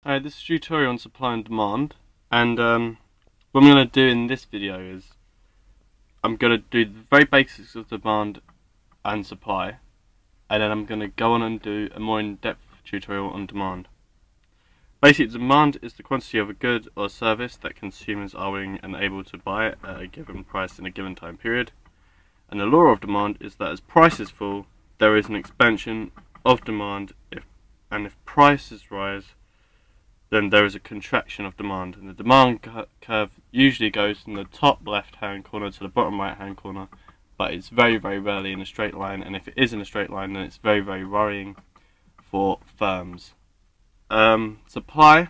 Hi, this is a tutorial on supply and demand, and what I'm going to do in this video is I'm going to do the very basics of demand and supply, and then I'm going to go on and do a more in-depth tutorial on demand. Basically, demand is the quantity of a good or service that consumers are willing and able to buy at a given price in a given time period, and the law of demand is that as prices fall, there is an expansion of demand, if prices rise, then there is a contraction of demand, and the demand curve usually goes from the top left hand corner to the bottom right hand corner, but it's very rarely in a straight line, and if it is in a straight line then it's very worrying for firms. Supply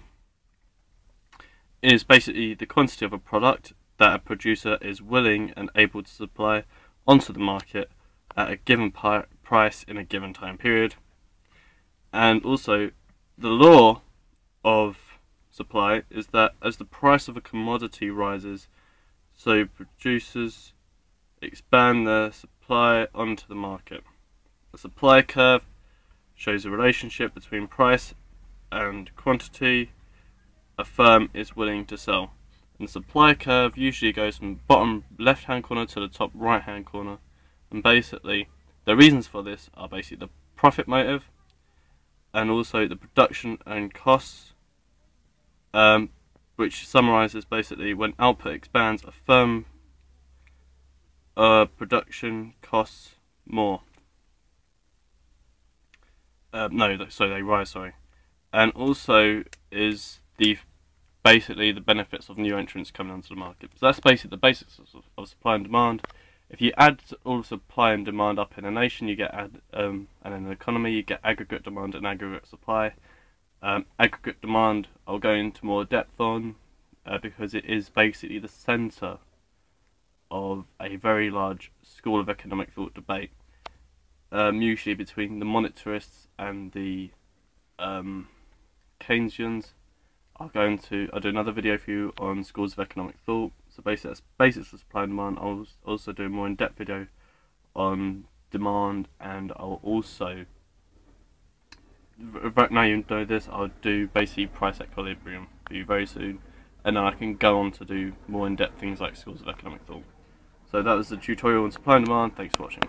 is basically the quantity of a product that a producer is willing and able to supply onto the market at a given price in a given time period. And also the law of supply is that as the price of a commodity rises, so producers expand their supply onto the market. The supply curve shows a relationship between price and quantity a firm is willing to sell. And the supply curve usually goes from bottom left hand corner to the top right hand corner, and basically the reasons for this are basically the profit motive and also the production and costs, which summarizes basically when output expands, a firm production costs more. They rise, sorry. And also is basically the benefits of new entrants coming onto the market. So that's basically the basics of supply and demand. If you add all supply and demand up in a nation, you get and in an economy, you get aggregate demand and aggregate supply. Aggregate demand I'll go into more depth on because it is basically the centre of a very large school of economic thought debate, usually between the monetarists and the Keynesians. I'll do another video for you on schools of economic thought. So basically that's basics of supply and demand. I'll also do a more in-depth video on demand, and I'll also, right now you know this, I'll do basically price equilibrium for you very soon, and then I can go on to do more in-depth things like schools of economic thought. So that was the tutorial on supply and demand. Thanks for watching.